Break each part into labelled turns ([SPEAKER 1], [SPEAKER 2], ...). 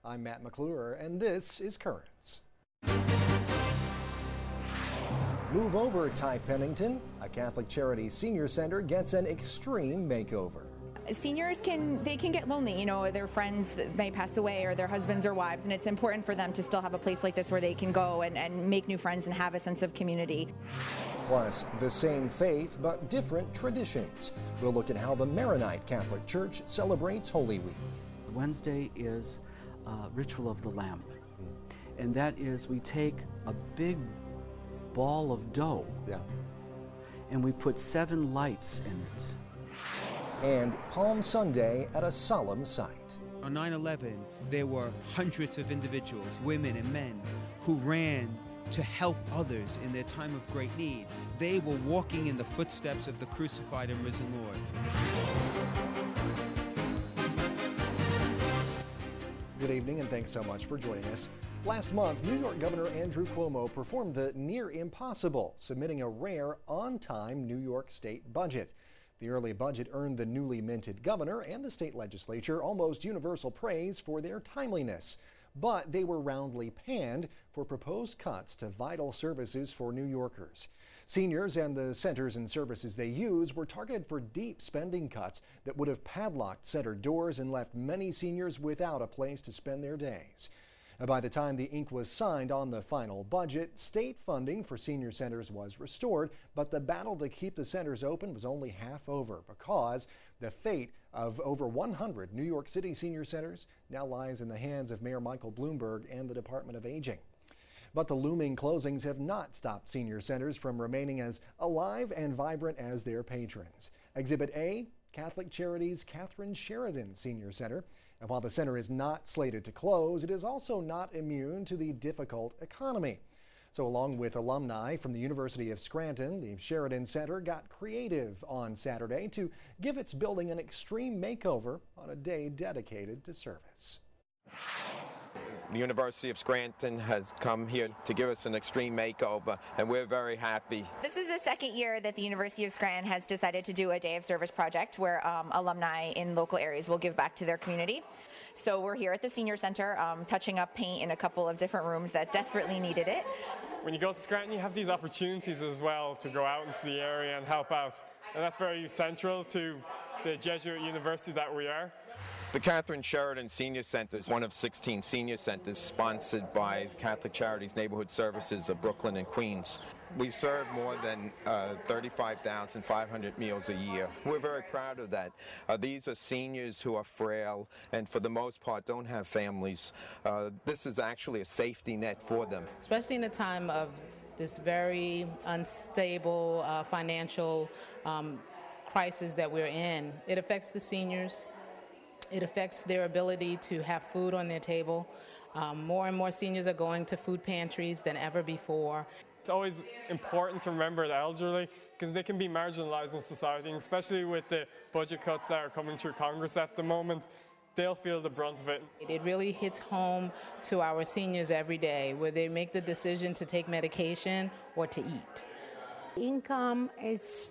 [SPEAKER 1] I'm Matt McClure, and this is Currents. Move over, Ty Pennington. A Catholic Charity Senior Center gets an extreme makeover.
[SPEAKER 2] Seniors can get lonely. Their friends may pass away, or their husbands or wives, and it's important for them to still have a place like this where they can go and make new friends and have a sense of community.
[SPEAKER 1] Plus, the same faith but different traditions. We'll look at how the Maronite Catholic Church celebrates Holy Week.
[SPEAKER 3] Wednesday is Ritual of the Lamp, and that is we take a big ball of dough, and we put 7 lights in it.
[SPEAKER 1] And Palm Sunday at a solemn site.
[SPEAKER 4] On 9/11, there were hundreds of individuals, women and men, who ran to help others in their time of great need. They were walking in the footsteps of the crucified and risen Lord.
[SPEAKER 1] Good evening, and thanks so much for joining us. Last month, New York Governor Andrew Cuomo performed the near impossible, submitting a rare, on-time New York state budget. The early budget earned the newly minted governor and the state legislature almost universal praise for their timeliness. But they were roundly panned for proposed cuts to vital services for New Yorkers. Seniors and the centers and services they use were targeted for deep spending cuts that would have padlocked center doors and left many seniors without a place to spend their days. By the time the ink was signed on the final budget, state funding for senior centers was restored, but the battle to keep the centers open was only half over because the fate of over 100 New York City senior centers now lies in the hands of Mayor Michael Bloomberg and the Department of Aging. But the looming closings have not stopped senior centers from remaining as alive and vibrant as their patrons. Exhibit A, Catholic Charities Catherine Sheridan Senior Center. And while the center is not slated to close, it is also not immune to the difficult economy. So along with alumni from the University of Scranton, the Sheridan Center got creative on Saturday to give its building an extreme makeover on a day dedicated to service.
[SPEAKER 5] The University of Scranton has come here to give us an extreme makeover, and we're very happy.
[SPEAKER 2] This is the second year that the University of Scranton has decided to do a Day of Service project where alumni in local areas will give back to their community. So we're here at the Senior Center touching up paint in a couple of different rooms that desperately needed it.
[SPEAKER 6] When you go to Scranton, you have these opportunities as well to go out into the area and help out. And that's very central to the Jesuit university that we are.
[SPEAKER 5] The Catherine Sheridan Senior Center is one of 16 senior centers sponsored by Catholic Charities Neighborhood Services of Brooklyn and Queens. We serve more than 35,500 meals a year. We're very proud of that. These are seniors who are frail and for the most part don't have families. This is actually a safety net for them.
[SPEAKER 7] Especially in a time of this very unstable financial crisis that we're in. It affects the seniors. It affects their ability to have food on their table. More and more seniors are going to food pantries than ever before.
[SPEAKER 6] It's always important to remember the elderly because they can be marginalized in society, and especially with the budget cuts that are coming through Congress at the moment, they'll feel the brunt of it.
[SPEAKER 7] It really hits home to our seniors every day where they make the decision to take medication or to eat.
[SPEAKER 8] Income is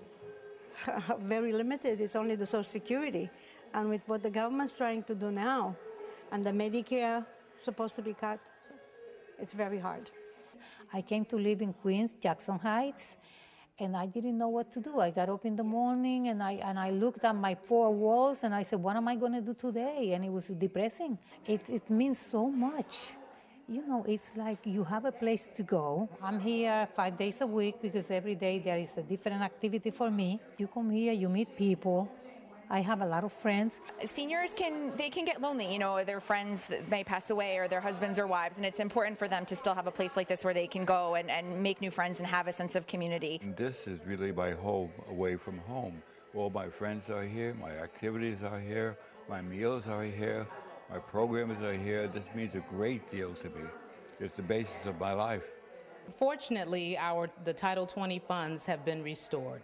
[SPEAKER 8] very limited. It's only the Social Security. And with what the government's trying to do now, and the Medicare supposed to be cut, so it's very hard.
[SPEAKER 9] I came to live in Queens, Jackson Heights, and I didn't know what to do. I got up in the morning and I looked at my 4 walls and I said, what am I going to do today? And it was depressing. It means so much. You know, it's like you have a place to go. I'm here 5 days a week because every day there is a different activity for me. You come here, you meet people. I have a lot of friends.
[SPEAKER 2] Seniors can get lonely. Their friends may pass away, or their husbands or wives, and it's important for them to still have a place like this where they can go and make new friends and have a sense of community.
[SPEAKER 10] This is really my home away from home. All my friends are here, my activities are here, my meals are here, my programs are here. This means a great deal to me. It's the basis of my life.
[SPEAKER 7] Fortunately, the Title 20 funds have been restored.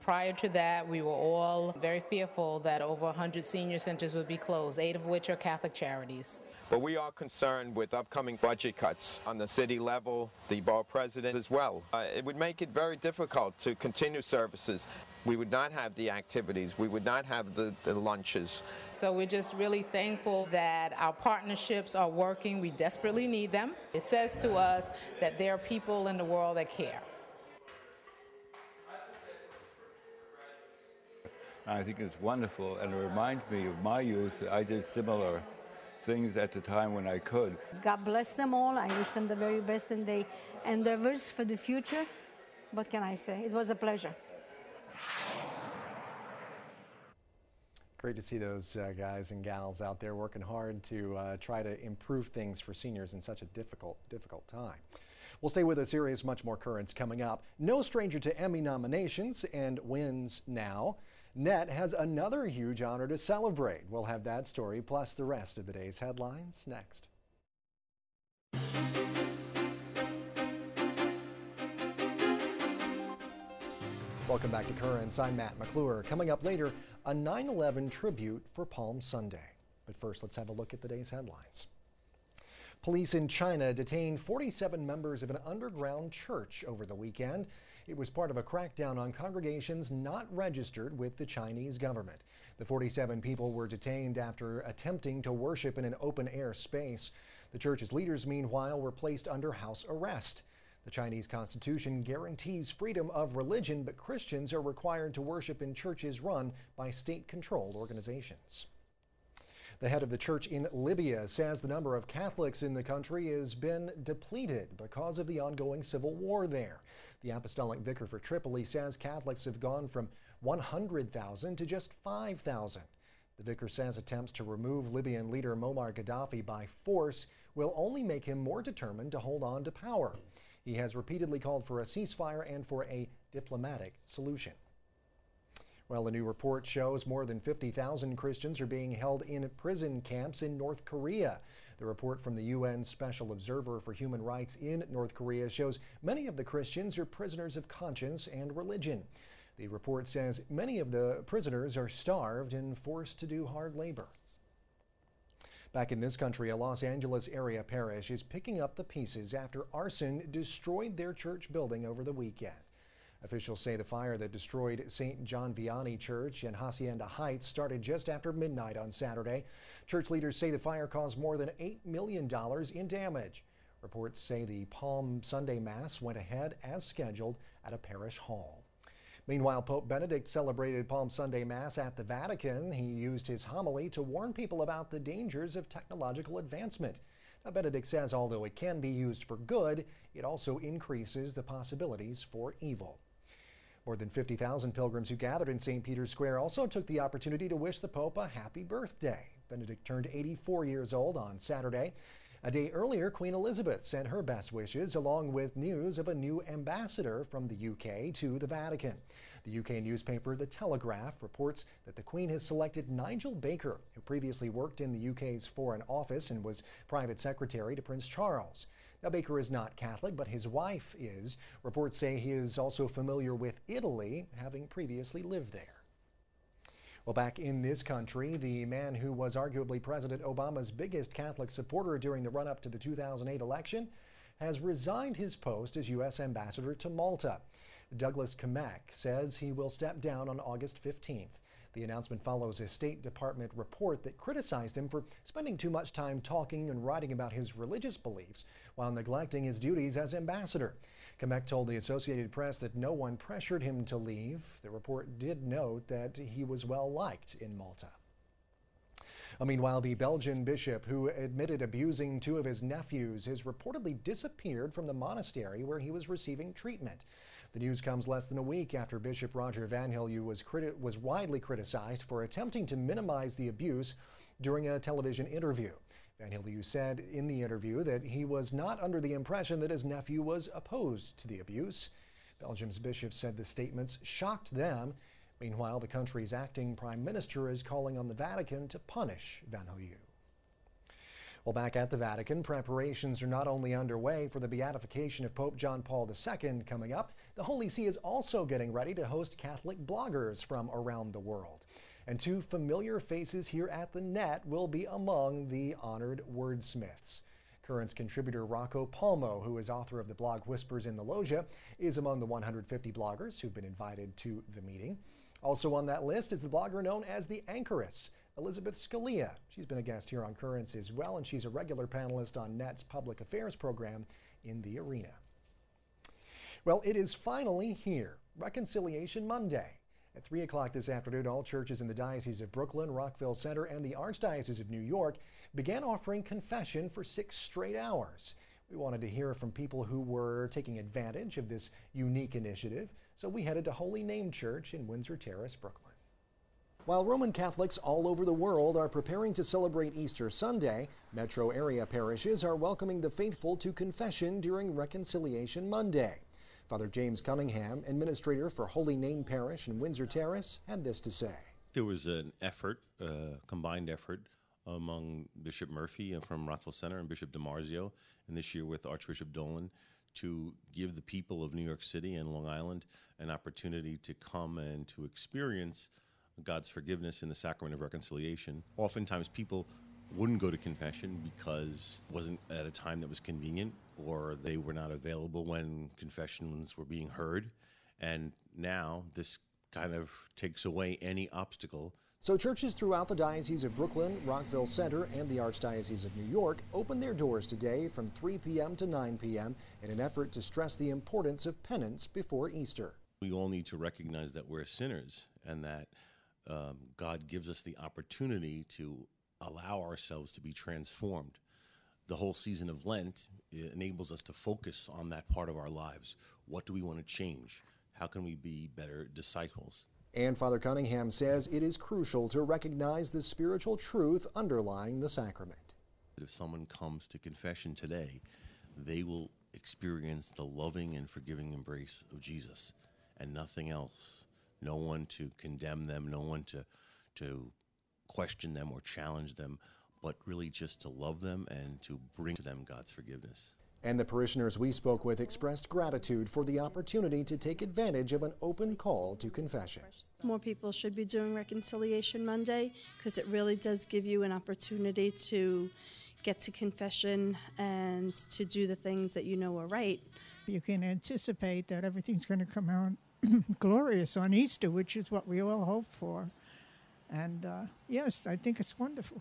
[SPEAKER 7] Prior to that, we were all very fearful that over 100 senior centers would be closed, 8 of which are Catholic charities.
[SPEAKER 5] But we are concerned with upcoming budget cuts on the city level, the borough president as well. It would make it very difficult to continue services. We would not have the activities. We would not have the lunches.
[SPEAKER 7] So we're just really thankful that our partnerships are working. We desperately need them. It says to us that there are people in the world that care.
[SPEAKER 10] I think it's wonderful, and it reminds me of my youth. I did similar things at the time when I could.
[SPEAKER 8] God bless them all. I wish them the very best in their endeavors for the future. What can I say? It was a pleasure.
[SPEAKER 1] Great to see those guys and gals out there working hard to try to improve things for seniors in such a difficult time. We'll stay with us here as much more currents coming up. No stranger to Emmy nominations and wins now. Net has another huge honor to celebrate. We'll have that story plus the rest of the day's headlines next. Welcome back to Currents. I'm Matt McClure. Coming up later, a 9/11 tribute for Palm Sunday. But first, let's have a look at the day's headlines. Police in China detained 47 members of an underground church over the weekend. It was part of a crackdown on congregations not registered with the Chinese government. The 47 people were detained after attempting to worship in an open-air space. The church's leaders, meanwhile, were placed under house arrest. The Chinese constitution guarantees freedom of religion, but Christians are required to worship in churches run by state-controlled organizations. The head of the church in Libya says the number of Catholics in the country has been depleted because of the ongoing civil war there. The apostolic vicar for Tripoli says Catholics have gone from 100,000 to just 5,000. The vicar says attempts to remove Libyan leader Muammar Gaddafi by force will only make him more determined to hold on to power. He has repeatedly called for a ceasefire and for a diplomatic solution. Well, a new report shows more than 50,000 Christians are being held in prison camps in North Korea. The report from the UN Special Observer for Human Rights in North Korea shows many of the Christians are prisoners of conscience and religion. The report says many of the prisoners are starved and forced to do hard labor. Back in this country, a Los Angeles area parish is picking up the pieces after arson destroyed their church building over the weekend. Officials say the fire that destroyed St. John Vianney Church in Hacienda Heights started just after midnight on Saturday. Church leaders say the fire caused more than $8 million in damage. Reports say the Palm Sunday Mass went ahead as scheduled at a parish hall. Meanwhile, Pope Benedict celebrated Palm Sunday Mass at the Vatican. He used his homily to warn people about the dangers of technological advancement. Now, Benedict says although it can be used for good, it also increases the possibilities for evil. More than 50,000 pilgrims who gathered in St. Peter's Square also took the opportunity to wish the Pope a happy birthday. Benedict turned 84 years old on Saturday. A day earlier, Queen Elizabeth sent her best wishes along with news of a new ambassador from the UK to the Vatican. The UK newspaper The Telegraph reports that the Queen has selected Nigel Baker, who previously worked in the UK's Foreign Office and was private secretary to Prince Charles. Now, Baker is not Catholic, but his wife is. Reports say he is also familiar with Italy, having previously lived there. Well, back in this country, the man who was arguably President Obama's biggest Catholic supporter during the run-up to the 2008 election has resigned his post as U.S. ambassador to Malta. Douglas Kamek says he will step down on August 15th. The announcement follows a State Department report that criticized him for spending too much time talking and writing about his religious beliefs while neglecting his duties as ambassador. Kamek told the Associated Press that no one pressured him to leave. The report did note that he was well liked in Malta. Meanwhile, the Belgian bishop who admitted abusing 2 of his nephews has reportedly disappeared from the monastery where he was receiving treatment. The news comes less than a week after Bishop Roger Van Hillieu was widely criticized for attempting to minimize the abuse during a television interview. Van Hillieu said in the interview that he was not under the impression that his nephew was opposed to the abuse. Belgium's bishop said the statements shocked them. Meanwhile, the country's acting prime minister is calling on the Vatican to punish Van Hillieu. Well, back at the Vatican, preparations are not only underway for the beatification of Pope John Paul II coming up, the Holy See is also getting ready to host Catholic bloggers from around the world. And two familiar faces here at the Net will be among the honored wordsmiths. Currents contributor Rocco Palmo, who is author of the blog Whispers in the Loggia, is among the 150 bloggers who've been invited to the meeting. Also on that list is the blogger known as the Anchoress, Elizabeth Scalia. She's been a guest here on Currents as well, and she's a regular panelist on Net's public affairs program, In the Arena. Well, it is finally here, Reconciliation Monday. At 3 o'clock this afternoon, all churches in the Diocese of Brooklyn, Rockville Center, and the Archdiocese of New York began offering confession for 6 straight hours. We wanted to hear from people who were taking advantage of this unique initiative, so we headed to Holy Name Church in Windsor Terrace, Brooklyn. While Roman Catholics all over the world are preparing to celebrate Easter Sunday, metro area parishes are welcoming the faithful to confession during Reconciliation Monday. Father James Cunningham, administrator for Holy Name Parish in Windsor Terrace, had this to say.
[SPEAKER 11] There was an effort, combined effort, among Bishop Murphy from Rockville Center and Bishop DiMarzio, and this year with Archbishop Dolan, to give the people of New York City and Long Island an opportunity to come and to experience God's forgiveness in the sacrament of reconciliation. Oftentimes people wouldn't go to confession because it wasn't at a time that was convenient, or they were not available when confessions were being heard. And now this kind of takes away any obstacle.
[SPEAKER 1] So churches throughout the Diocese of Brooklyn, Rockville Center, and the Archdiocese of New York opened their doors today from 3 p.m. to 9 p.m. in an effort to stress the importance of penance before Easter.
[SPEAKER 11] We all need to recognize that we're sinners, and that God gives us the opportunity to allow ourselves to be transformed. The whole season of Lent enables us to focus on that part of our lives. What do we want to change? How can we be better disciples?
[SPEAKER 1] And Father Cunningham says it is crucial to recognize the spiritual truth underlying the sacrament.
[SPEAKER 11] If someone comes to confession today, they will experience the loving and forgiving embrace of Jesus and nothing else. No one to condemn them, no one to question them or challenge them, but really just to love them and to bring to them God's forgiveness.
[SPEAKER 1] And the parishioners we spoke with expressed gratitude for the opportunity to take advantage of an open call to confession.
[SPEAKER 12] More people should be doing Reconciliation Monday, because it really does give you an opportunity to get to confession and to do the things that you know are right.
[SPEAKER 13] You can anticipate that everything's going to come out glorious on Easter, which is what we all hope for. And yes, I think it's wonderful.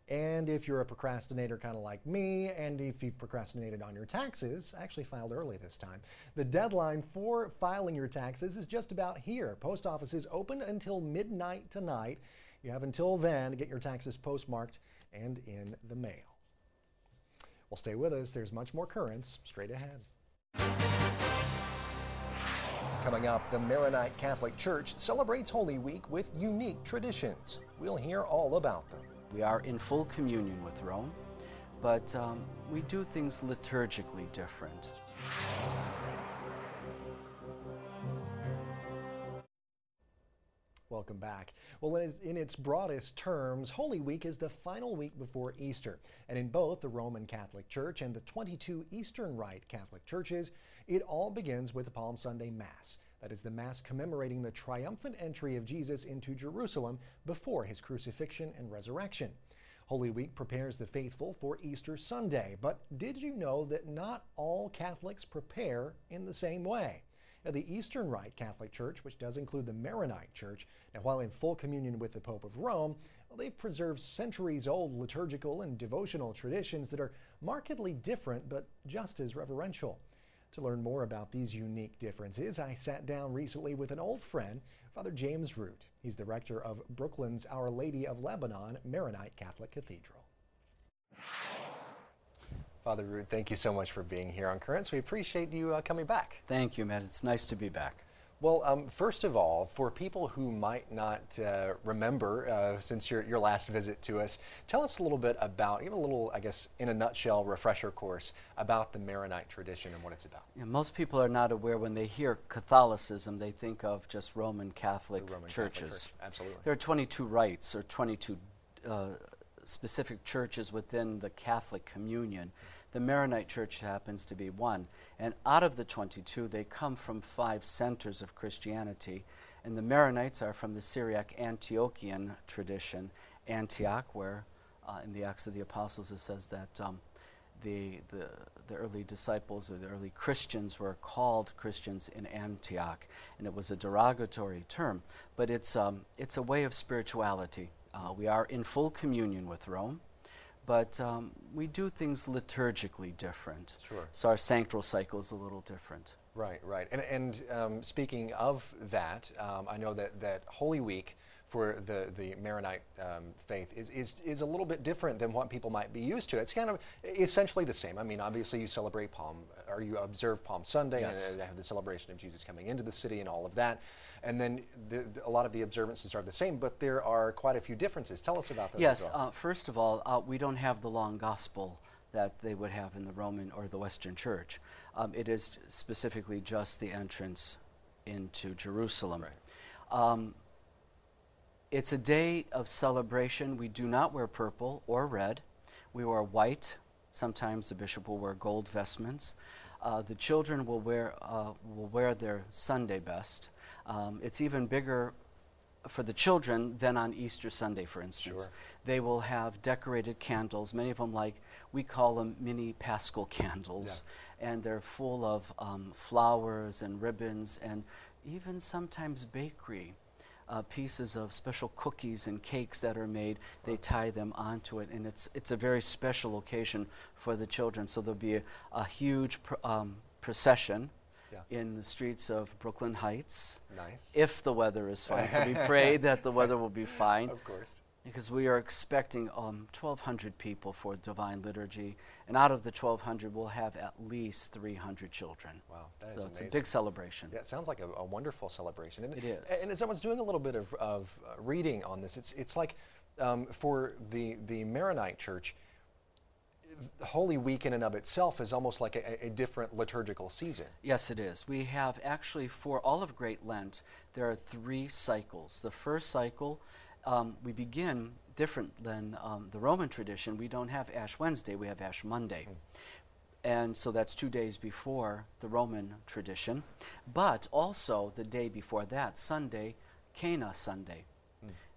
[SPEAKER 1] And if you're a procrastinator kind of like me, and if you've procrastinated on your taxes, actually filed early this time, the deadline for filing your taxes is just about here. Post offices open until midnight tonight. You have until then to get your taxes postmarked and in the mail. Well, stay with us. There's much more Currents straight ahead. Coming up, the Maronite Catholic Church celebrates Holy Week with unique traditions. We'll hear all about them.
[SPEAKER 3] We are in full communion with Rome, but we do things liturgically different.
[SPEAKER 1] Welcome back. Well, in its broadest terms, Holy Week is the final week before Easter. And in both the Roman Catholic Church and the 22 Eastern Rite Catholic churches, it all begins with the Palm Sunday Mass. That is the Mass commemorating the triumphant entry of Jesus into Jerusalem before his crucifixion and resurrection. Holy Week prepares the faithful for Easter Sunday. But did you know that not all Catholics prepare in the same way? Now, the Eastern Rite Catholic Church, which does include the Maronite Church, now while in full communion with the Pope of Rome, well, they've preserved centuries-old liturgical and devotional traditions that are markedly different but just as reverential. To learn more about these unique differences, I sat down recently with an old friend, Father James Root. He's the rector of Brooklyn's Our Lady of Lebanon Maronite Catholic Cathedral. Father Root, thank you so much for being here on Currents. We appreciate you coming back.
[SPEAKER 3] Thank you, Matt. It's nice to be back.
[SPEAKER 1] Well, first of all, for people who might not remember since your last visit to us, tell us a little bit about, give a little, I guess, in a nutshell, refresher course about the Maronite tradition and what it's about.
[SPEAKER 3] Yeah, most people are not aware when they hear Catholicism, they think of just Roman Catholic churches.
[SPEAKER 1] Absolutely.
[SPEAKER 3] There are 22 rites or 22 specific churches within the Catholic communion. The Maronite Church happens to be one. And out of the 22, they come from 5 centers of Christianity. And the Maronites are from the Syriac Antiochian tradition, Antioch, where in the Acts of the Apostles it says that the early disciples or the early Christians were called Christians in Antioch, and it was a derogatory term, but it's a way of spirituality. We are in full communion with Rome, but we do things liturgically different.
[SPEAKER 1] Sure.
[SPEAKER 3] So our sanctual cycle is a little different.
[SPEAKER 1] Right, right. And speaking of that, I know that Holy Week for the Maronite faith is a little bit different than what people might be used to. It's kind of essentially the same. I mean, obviously you celebrate you observe Palm Sunday,
[SPEAKER 3] Yes.
[SPEAKER 1] and have the celebration of Jesus coming into the city and all of that. And then a lot of the observances are the same, but there are quite a few differences. Tell us about those.
[SPEAKER 3] Yes,
[SPEAKER 1] as well.
[SPEAKER 3] first of all, we don't have the long gospel that they would have in the Roman or the Western Church. It is specifically just the entrance into Jerusalem.
[SPEAKER 1] Right.
[SPEAKER 3] It's a day of celebration. We do not wear purple or red. We wear white. Sometimes the bishop will wear gold vestments. The children will wear their Sunday best. It's even bigger for the children than on Easter Sunday, for instance.
[SPEAKER 1] Sure.
[SPEAKER 3] They will have decorated candles, many of them we call them mini Paschal candles, and they're full of flowers and ribbons and even sometimes bakery. Pieces of special cookies and cakes that are made, they tie them onto it, and it's a very special occasion for the children. So there'll be a huge procession in the streets of Brooklyn Heights.
[SPEAKER 1] Nice.
[SPEAKER 3] If the weather is fine. So we pray that the weather will be fine.
[SPEAKER 1] Of course.
[SPEAKER 3] Because we are expecting 1,200 people for Divine Liturgy, and out of the 1,200 we'll have at least 300 children.
[SPEAKER 1] Wow, that is
[SPEAKER 3] so
[SPEAKER 1] amazing.
[SPEAKER 3] It's a big celebration.
[SPEAKER 1] Yeah, it sounds like a wonderful celebration. And
[SPEAKER 3] it is.
[SPEAKER 1] And as I was doing a little bit of reading on this, it's like for the Maronite Church, Holy Week in and of itself is almost like a different liturgical season.
[SPEAKER 3] Yes, it is. We have actually, for all of Great Lent, there are 3 cycles. The first cycle, we begin different than the Roman tradition. We don't have Ash Wednesday, we have Ash Monday. And so that's 2 days before the Roman tradition. But also the day before that, Sunday, Cana Sunday,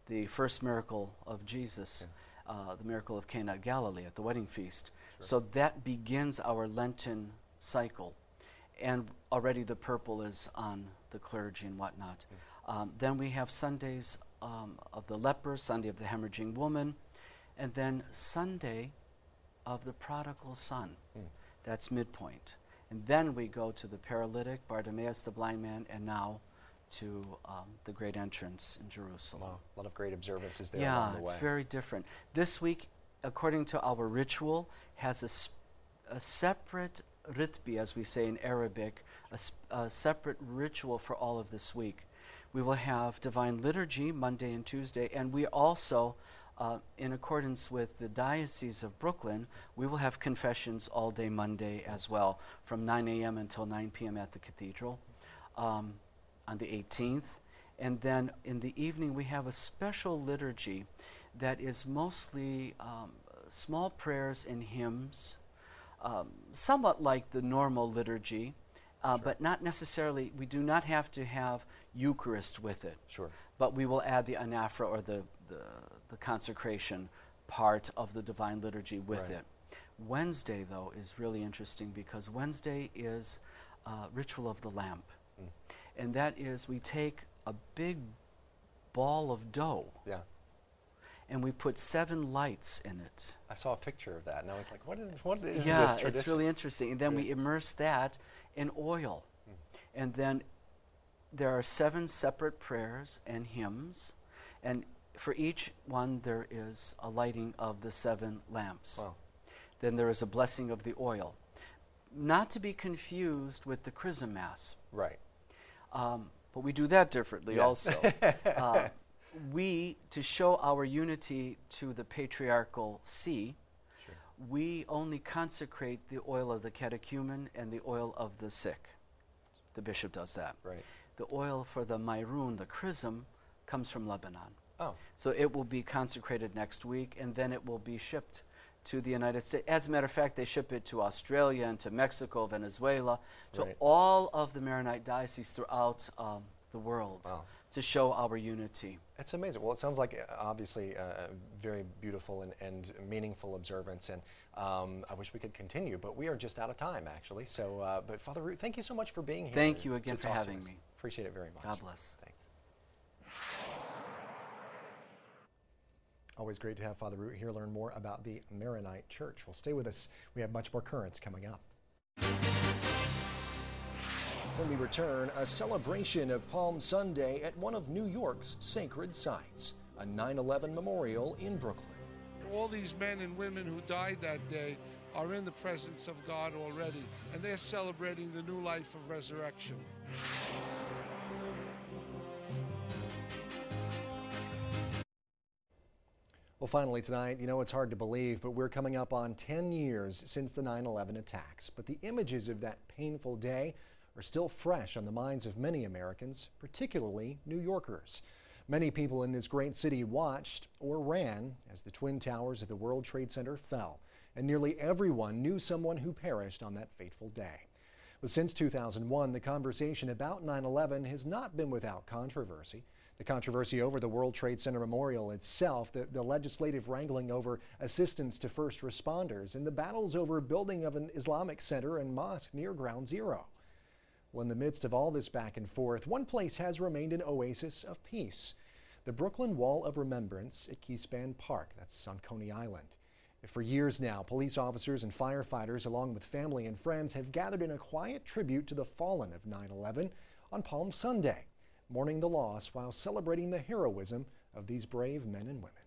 [SPEAKER 3] the first miracle of Jesus, the miracle of Cana of Galilee at the wedding feast. Sure. So that begins our Lenten cycle. And already the purple is on the clergy and whatnot. Then we have Sundays of the leper, Sunday of the hemorrhaging woman, and then Sunday of the prodigal son. That's midpoint. And then we go to the paralytic, Bartimaeus the blind man, and now to the great entrance in Jerusalem.
[SPEAKER 1] Wow. A lot of great observances there along the way.
[SPEAKER 3] Yeah, it's very different. This week, according to our ritual, has a separate ritbi, as we say in Arabic, a separate ritual for all of this week. We will have Divine Liturgy Monday and Tuesday, and we also, in accordance with the Diocese of Brooklyn, we will have confessions all day Monday as well, from 9 a.m. until 9 p.m. at the cathedral on the 18th. And then in the evening, we have a special liturgy that is mostly small prayers and hymns, somewhat like the normal liturgy, but not necessarily, we do not have to have Eucharist with it.
[SPEAKER 1] Sure.
[SPEAKER 3] But we will add the anaphora or the consecration part of the Divine Liturgy with it. Wednesday, though, is really interesting because Wednesday is ritual of the lamp. And that is, we take a big ball of dough.
[SPEAKER 1] Yeah.
[SPEAKER 3] And we put 7 lights in it.
[SPEAKER 1] I saw a picture of that, and I was like, what is this tradition?
[SPEAKER 3] Yeah, it's really interesting. And then we immerse that in oil. And then there are 7 separate prayers and hymns, and for each one there is a lighting of the 7 lamps.
[SPEAKER 1] Wow.
[SPEAKER 3] Then there is a blessing of the oil. Not to be confused with the Chrism Mass.
[SPEAKER 1] Right.
[SPEAKER 3] But we do that differently also. To show our unity to the patriarchal see, we only consecrate the oil of the catechumen and the oil of the sick. The bishop does that.
[SPEAKER 1] Right.
[SPEAKER 3] The oil for the Mairun, the chrism, comes from Lebanon.
[SPEAKER 1] Oh.
[SPEAKER 3] So it will be consecrated next week, and then it will be shipped to the United States. As a matter of fact, they ship it to Australia and to Mexico, Venezuela, to all of the Maronite dioceses throughout the world.
[SPEAKER 1] Wow.
[SPEAKER 3] To show our unity.
[SPEAKER 1] It's amazing. Well, it sounds like obviously a very beautiful and meaningful observance, and I wish we could continue, but we are just out of time, actually. So, but Father Root, thank you so much for being here.
[SPEAKER 3] Thank you again for having me.
[SPEAKER 1] Appreciate it very much.
[SPEAKER 3] God bless.
[SPEAKER 1] Thanks. Always great to have Father Root here, learn more about the Maronite Church. Well, stay with us. We have much more currents coming up. When we return, a celebration of Palm Sunday at one of New York's sacred sites, a 9/11 memorial in Brooklyn.
[SPEAKER 14] All these men and women who died that day are in the presence of God already, and they're celebrating the new life of resurrection.
[SPEAKER 1] Well, finally tonight, you know, it's hard to believe, but we're coming up on 10 years since the 9/11 attacks. But the images of that painful day are still fresh on the minds of many Americans, particularly New Yorkers. Many people in this great city watched or ran as the Twin Towers of the World Trade Center fell, and nearly everyone knew someone who perished on that fateful day. But since 2001, the conversation about 9/11 has not been without controversy. The controversy over the World Trade Center Memorial itself, the legislative wrangling over assistance to first responders, and the battles over building of an Islamic center and mosque near Ground Zero. Well, in the midst of all this back and forth, one place has remained an oasis of peace. The Brooklyn Wall of Remembrance at Keyspan Park, that's on Coney Island. For years now, police officers and firefighters, along with family and friends, have gathered in a quiet tribute to the fallen of 9/11 on Palm Sunday, mourning the loss while celebrating the heroism of these brave men and women.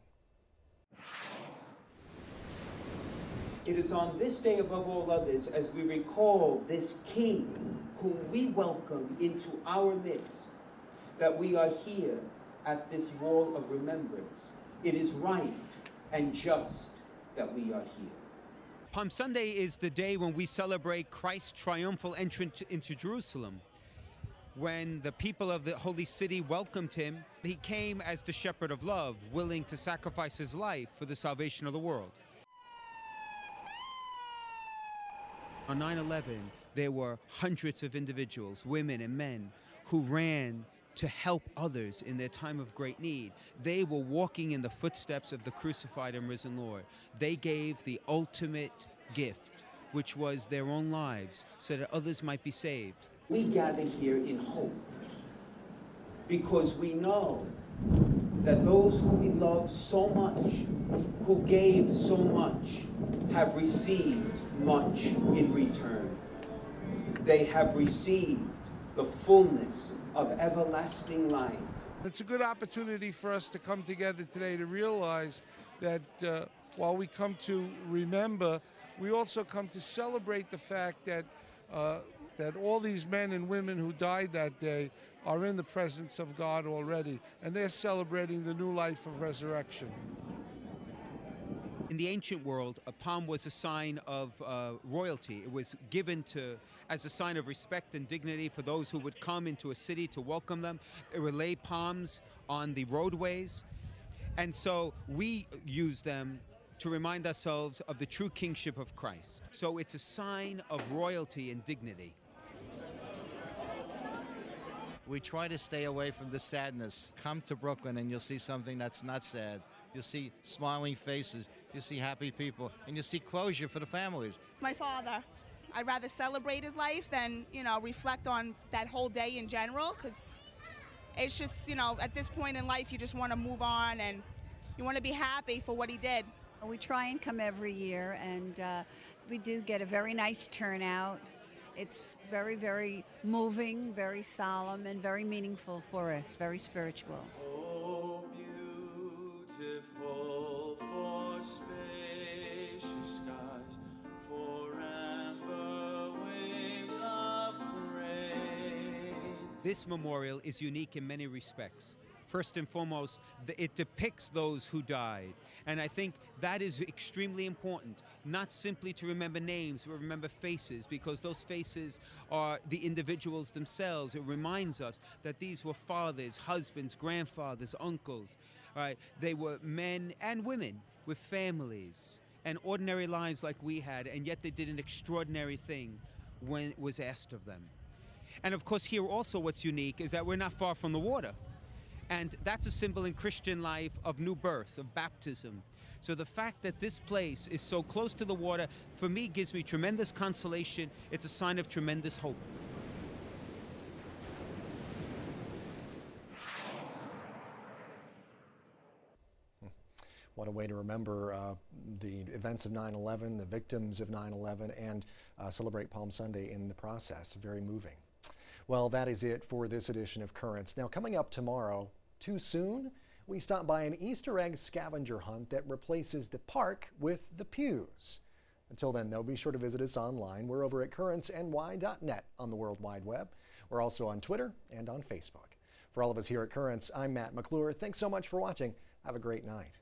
[SPEAKER 15] It is on this day above all others, as we recall this King whom we welcome into our midst, that we are here at this wall of remembrance. It is right and just that we are here.
[SPEAKER 4] Palm Sunday is the day when we celebrate Christ's triumphal entrance into Jerusalem. When the people of the holy city welcomed him, he came as the shepherd of love, willing to sacrifice his life for the salvation of the world. On 9/11, there were hundreds of individuals, women and men, who ran to help others in their time of great need. They were walking in the footsteps of the crucified and risen Lord. They gave the ultimate gift, which was their own lives, so that others might be saved.
[SPEAKER 15] We gather here in hope because we know that those who we love so much, who gave so much, have received much in return. They have received the fullness of everlasting life.
[SPEAKER 14] It's a good opportunity for us to come together today to realize that while we come to remember, we also come to celebrate the fact that that all these men and women who died that day are in the presence of God already, and they're celebrating the new life of resurrection.
[SPEAKER 4] In the ancient world, a palm was a sign of royalty. It was given as a sign of respect and dignity for those who would come into a city to welcome them. They would lay palms on the roadways. And so we use them to remind ourselves of the true kingship of Christ. So it's a sign of royalty and dignity.
[SPEAKER 16] We try to stay away from the sadness. Come to Brooklyn and you'll see something that's not sad. You'll see smiling faces, you'll see happy people, and you'll see closure for the families.
[SPEAKER 17] My father. I'd rather celebrate his life than, reflect on that whole day in general, because it's just, at this point in life, you just want to move on and you want to be happy for what he did.
[SPEAKER 18] We try and come every year, and we do get a very nice turnout. It's very, very moving, very solemn, and very meaningful for us, very spiritual.
[SPEAKER 19] Oh, beautiful for spacious skies, for amber waves of grain.
[SPEAKER 4] This memorial is unique in many respects. first and foremost, it depicts those who died. And I think that is extremely important, not simply to remember names, but remember faces, because those faces are the individuals themselves. It reminds us that these were fathers, husbands, grandfathers, uncles. Right? They were men and women with families and ordinary lives like we had, and yet they did an extraordinary thing when it was asked of them. And of course, here also what's unique is that we're not far from the water. And that's a symbol in Christian life of new birth, of baptism. So the fact that this place is so close to the water, for me, gives me tremendous consolation. It's a sign of tremendous hope.
[SPEAKER 1] What a way to remember the events of 9/11, the victims of 9/11, and celebrate Palm Sunday in the process. Very moving. Well, that is it for this edition of Currents. Now, coming up tomorrow, too soon, we stop by an Easter egg scavenger hunt that replaces the park with the pews. Until then, though, be sure to visit us online. We're over at currentsny.net on the World Wide Web. We're also on Twitter and on Facebook. For all of us here at Currents, I'm Matt McClure. Thanks so much for watching. Have a great night.